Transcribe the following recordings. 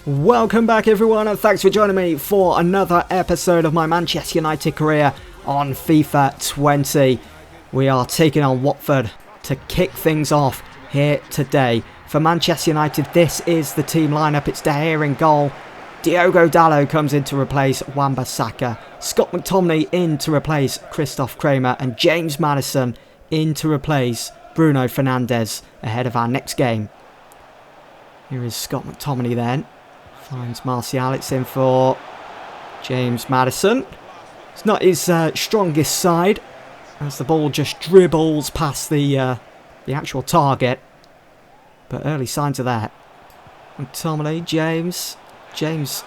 Welcome back everyone, and thanks for joining me for another episode of my Manchester United career on FIFA 20. We are taking on Watford to kick things off here today. For Manchester United, this is the team lineup. It's De Gea in goal. Diogo Dalot comes in to replace Wan-Bissaka. Scott McTominay in to replace Christoph Kramer. And James Maddison in to replace Bruno Fernandes ahead of our next game. Here is Scott McTominay then. Finds Martial. It's in for James Maddison. It's not his strongest side, as the ball just dribbles past the actual target. But early signs of that. McTominay, James. James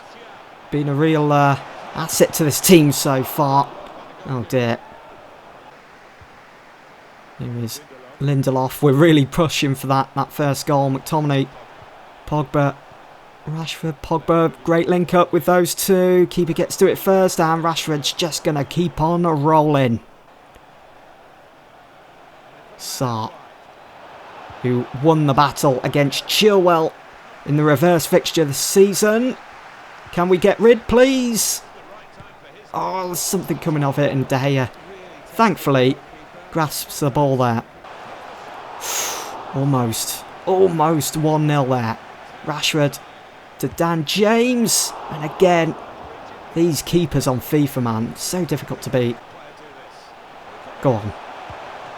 been a real asset to this team so far. Oh dear. Here is Lindelof. We're really pushing for that first goal. McTominay, Pogba, Rashford, Pogba. Great link up with those two. Keeper gets to it first, and Rashford's just going to keep on rolling. Sarr, who won the battle against Chilwell in the reverse fixture this season. Can we get rid, please? Oh, there's something coming of it, and De Gea, thankfully, grasps the ball there. Almost 1-0 there. Rashford to Dan James. And again, these keepers on FIFA, man, so difficult to beat. Go on.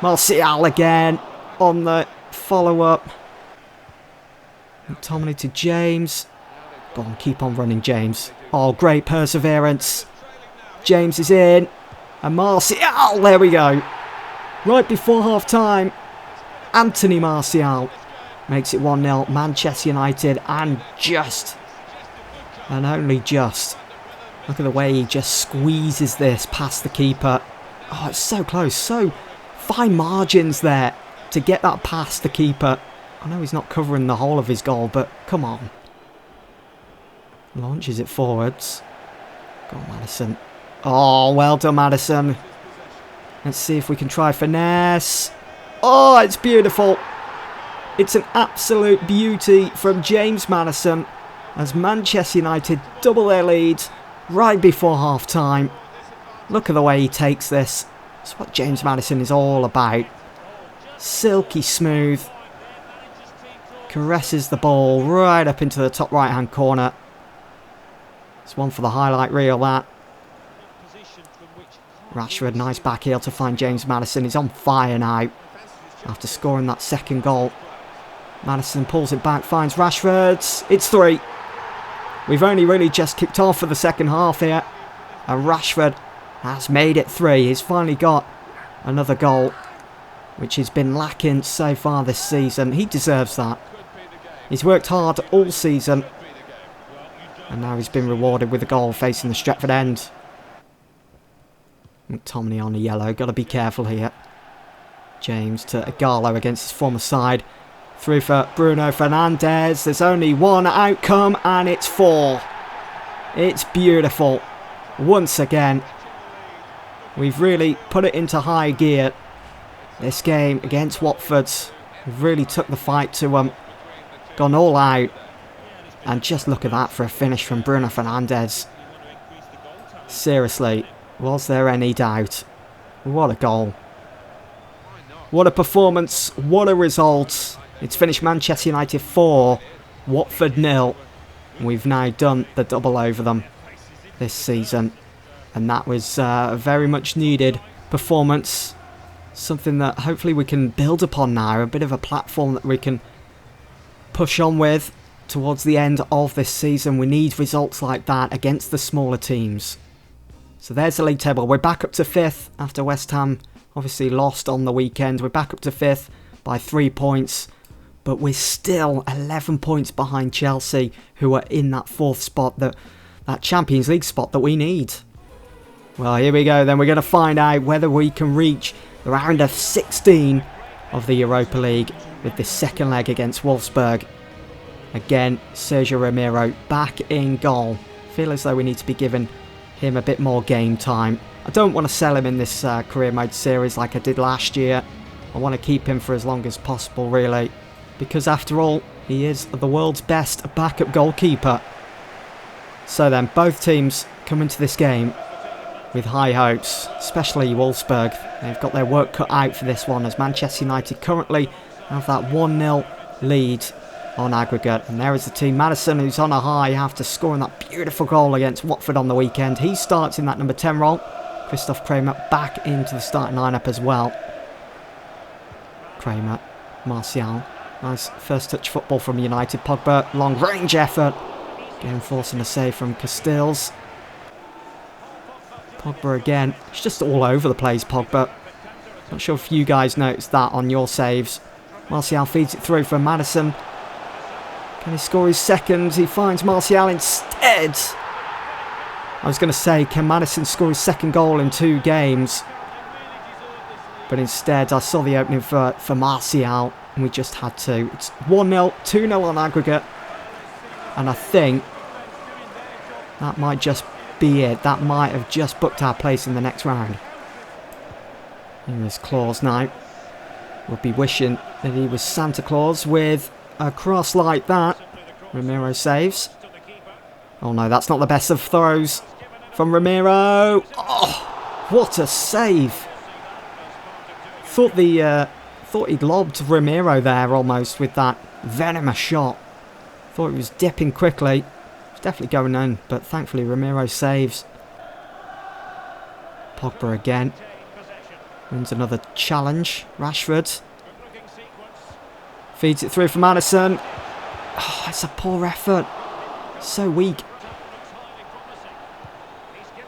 Martial again on the follow-up. McTominay to James. Go on, keep on running, James. Oh, great perseverance. James is in. And Martial, there we go. Right before half-time, Anthony Martial makes it 1-0. Manchester United, and only just. Look at the way he just squeezes this past the keeper. Oh, it's so close. So fine margins there to get that past the keeper. I know he's not covering the whole of his goal, but come on. Launches it forwards. Go on, Maddison. Oh, well done, Maddison. Let's see if we can try finesse. Oh, it's beautiful. It's an absolute beauty from James Maddison as Manchester United double their lead right before half-time. Look at the way he takes this. It's what James Maddison is all about. Silky smooth. Caresses the ball right up into the top right-hand corner. It's one for the highlight reel, that. Rashford, nice back heel to find James Maddison. He's on fire now after scoring that second goal. Maddison pulls it back, finds Rashford. It's 3. We've only really just kicked off for the second half here. And Rashford has made it 3. He's finally got another goal, which has been lacking so far this season. He deserves that. He's worked hard all season. And now he's been rewarded with a goal facing the Stretford end. McTominay on a yellow. Got to be careful here. James to Igalo against his former side. Through for Bruno Fernandes. There's only one outcome, and it's 4. It's beautiful. Once again, we've really put it into high gear. This game against Watford. We've really took the fight to gone all out. And just look at that for a finish from Bruno Fernandes. Seriously, was there any doubt? What a goal. What a performance. What a result. It's finished Manchester United 4, Watford 0. We've now done the double over them this season. And that was a very much needed performance. Something that hopefully we can build upon now. A bit of a platform that we can push on with towards the end of this season. We need results like that against the smaller teams. So there's the league table. We're back up to 5th after West Ham obviously lost on the weekend. We're back up to 5th by 3 points. But we're still 11 points behind Chelsea, who are in that 4th spot, that Champions League spot that we need. Well, here we go. Then we're going to find out whether we can reach the round of 16 of the Europa League with this second leg against Wolfsburg. Again, Sergio Romero back in goal. Feel as though we need to be giving him a bit more game time. I don't want to sell him in this career mode series like I did last year. I want to keep him for as long as possible, really. Because after all, he is the world's best backup goalkeeper. So then, both teams come into this game with high hopes, especially Wolfsburg. They've got their work cut out for this one, as Manchester United currently have that 1-0 lead on aggregate. And there is the team, Maddison, who's on a high after scoring that beautiful goal against Watford on the weekend. He starts in that number 10 role. Christoph Kramer back into the starting lineup as well. Kramer, Martial. Nice first touch football from United. Pogba, long range effort. Again, forcing a save from Castells. Pogba again. It's just all over the place, Pogba. Not sure if you guys noticed that on your saves. Martial feeds it through for Maddison. Can he score his second? He finds Martial instead. I was going to say, can Maddison score his second goal in 2 games? But instead, I saw the opening for Martial, and we just had to. It's 1-0, 2-0 on aggregate. And I think that might just be it. That might have just booked our place in the next round. Here is Claus now. We'll be wishing that he was Santa Claus with a cross like that. Ramiro saves. Oh no, that's not the best of throws from Ramiro. Oh, what a save. Thought he'd lobbed Ramiro there almost with that venomous shot. Thought he was dipping quickly. It's definitely going in, but thankfully Ramiro saves. Pogba again. Wins another challenge. Rashford. Feeds it through for Maddison. Oh, it's a poor effort. So weak.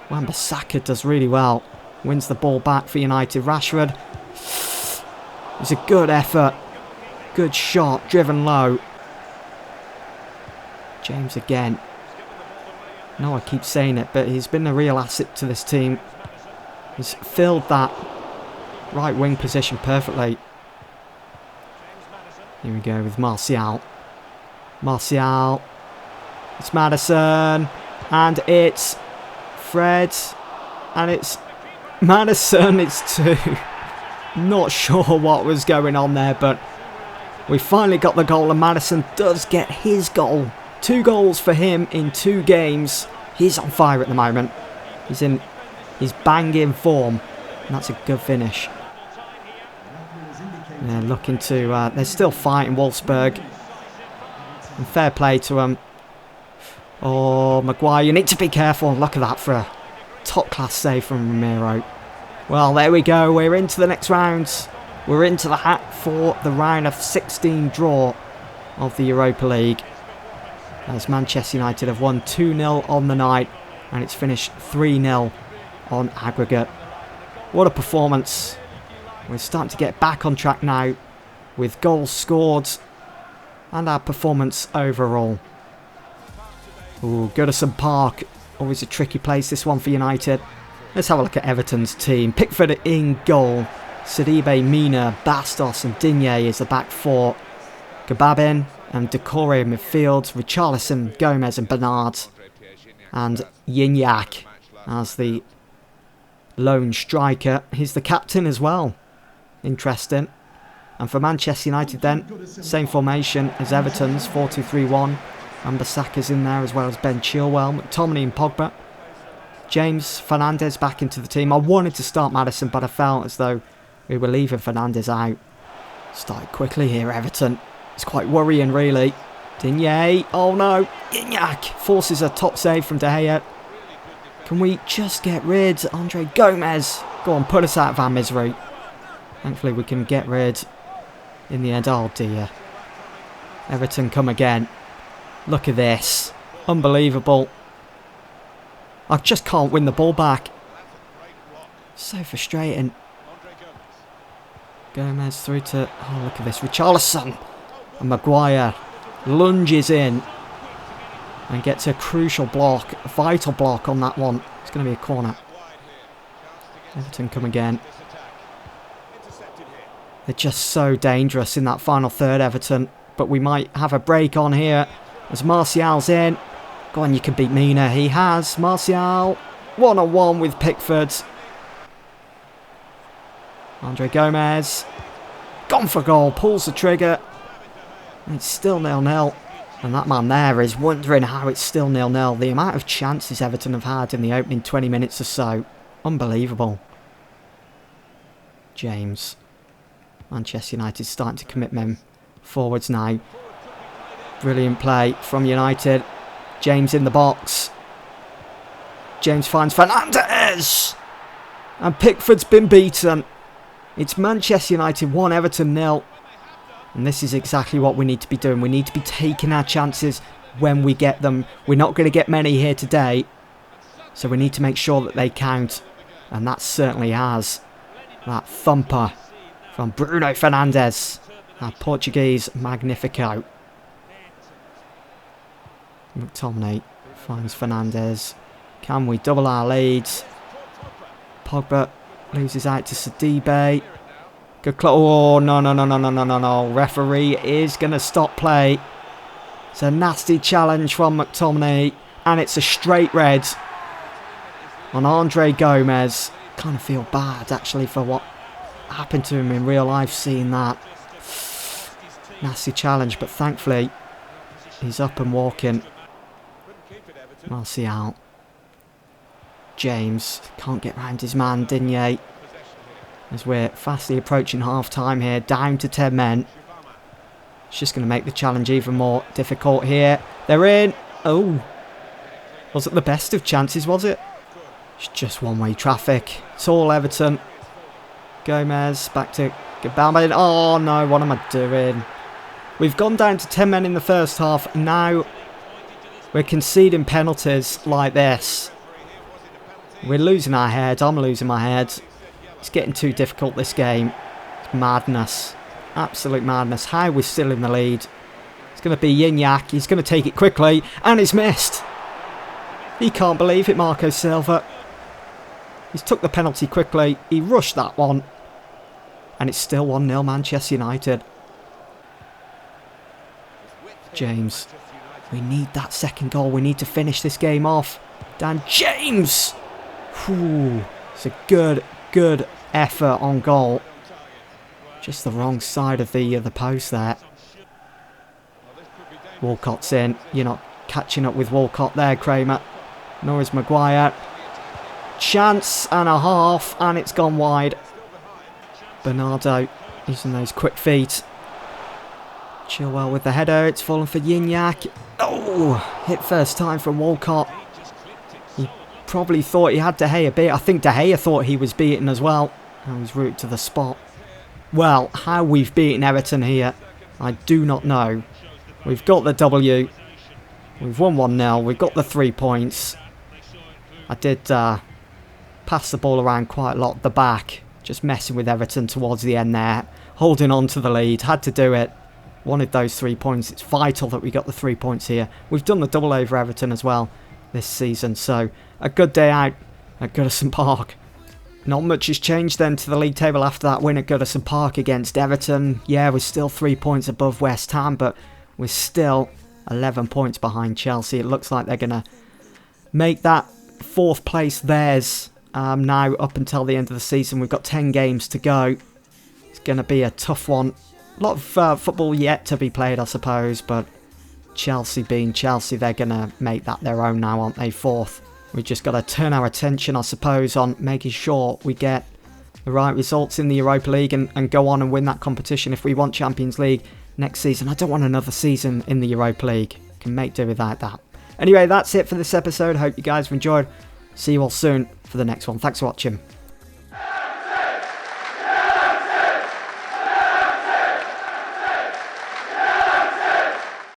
Wan-Bissaka does really well. Wins the ball back for United. Rashford. It's a good effort. Good shot. Driven low. James again. No, I keep saying it, but he's been a real asset to this team. He's filled that right wing position perfectly. Here we go with Martial. Martial. It's Maddison. And it's Fred. And it's Maddison. It's 2. Not sure what was going on there, but we finally got the goal, and Maddison does get his goal. 2 goals for him in 2 games. He's on fire at the moment. He's banging form, and that's a good finish. They're looking to. They're still fighting Wolfsburg. And fair play to them. Oh, Maguire, you need to be careful. Look at that for a top-class save from Ramiro. Well, there we go. We're into the next round. We're into the hat for the round of 16 draw of the Europa League. As Manchester United have won 2-0 on the night, and it's finished 3-0 on aggregate. What a performance. We're starting to get back on track now with goals scored and our performance overall. Ooh, Goodison Park. Always a tricky place, this one for United. Let's have a look at Everton's team. Pickford in goal. Sidibe, Mina, Bastos and Digne is the back 4. Gababin and Decore in midfield. Richarlison, Gomez and Bernard. And Gignac as the lone striker. He's the captain as well. Interesting. And for Manchester United then, same formation as Everton's, 4-2-3-1. And Bissaka's in there as well as Ben Chilwell, McTominay and Pogba. James Fernandes back into the team. I wanted to start Maddison, but I felt as though we were leaving Fernandes out. Started quickly here, Everton. It's quite worrying, really. Digne. Oh no. Gignac forces a top save from De Gea. Can we just get rid? Andre Gomez. Go on, put us out of our misery. Thankfully we can get rid in the end. Oh dear. Everton come again. Look at this. Unbelievable. I just can't win the ball back. So frustrating. Gomez through to... Oh, look at this. Richarlison. And Maguire lunges in. And gets a crucial block. A vital block on that one. It's going to be a corner. Everton come again. They're just so dangerous in that final third, Everton. But we might have a break on here. As Martial's in. Go on, you can beat Mina. He has. Martial. 1-on-1 with Pickford. Andre Gomez. Gone for goal. Pulls the trigger. And it's still 0-0. And that man there is wondering how it's still 0-0. The amount of chances Everton have had in the opening 20 minutes or so. Unbelievable. James. Manchester United starting to commit men forwards now. Brilliant play from United. James in the box. James finds Fernandes. And Pickford's been beaten. It's Manchester United 1, Everton 0. And this is exactly what we need to be doing. We need to be taking our chances when we get them. We're not going to get many here today. So we need to make sure that they count. And that certainly has. That thumper from Bruno Fernandes. Our Portuguese Magnifico. McTominay finds Fernandes. Can we double our leads? Pogba loses out to Sidibe. Good oh, no. Referee is going to stop play. It's a nasty challenge from McTominay. And it's a straight red on Andre Gomez. Kind of feel bad, actually, for what happened to him in real life, seeing that. Nasty challenge, but thankfully, he's up and walking. Martial. James can't get round his man, Digne. As we're fastly approaching half-time here, down to 10 men. It's just going to make the challenge even more difficult here. They're in. Oh. Was it the best of chances, was it? It's just one-way traffic. It's all Everton. Gomez back to Gabaldon. Oh, no, what am I doing? We've gone down to 10 men in the first half. Now we're conceding penalties like this. We're losing our head. I'm losing my head. It's getting too difficult, this game. It's madness. Absolute madness. How we're still in the lead. It's going to be Gignac. He's going to take it quickly. And it's missed. He can't believe it, Marco Silva. He's took the penalty quickly. He rushed that one. And it's still 1-0 Manchester United. James. We need that second goal. We need to finish this game off. Dan James. Whew. It's a good effort on goal. Just the wrong side of the post there. Walcott's in. You're not catching up with Walcott there, Kramer. Nor is Maguire. Chance and a half, and it's gone wide. Bernardo using those quick feet. Chilwell with the header. It's fallen for Gignac. Oh, hit first time from Walcott. He probably thought he had De Gea beat. I think De Gea thought he was beaten as well. And he's route to the spot. Well, how we've beaten Everton here, I do not know. We've got the W. We've won 1-0. We've got the 3 points. I did pass the ball around quite a lot at the back. Just messing with Everton towards the end there. Holding on to the lead. Had to do it. Wanted those 3 points. It's vital that we got the 3 points here. We've done the double over Everton as well this season. So, a good day out at Goodison Park. Not much has changed then to the league table after that win at Goodison Park against Everton. Yeah, we're still 3 points above West Ham, but we're still 11 points behind Chelsea. It looks like they're going to make that 4th place theirs now up until the end of the season. We've got 10 games to go. It's going to be a tough one. A lot of football yet to be played, I suppose, but Chelsea being Chelsea, they're going to make that their own now, aren't they? 4th. We've just got to turn our attention, I suppose, on making sure we get the right results in the Europa League and go on and win that competition if we want Champions League next season. I don't want another season in the Europa League. Can make do without that. Anyway, that's it for this episode. Hope you guys have enjoyed. See you all soon for the next one. Thanks for watching.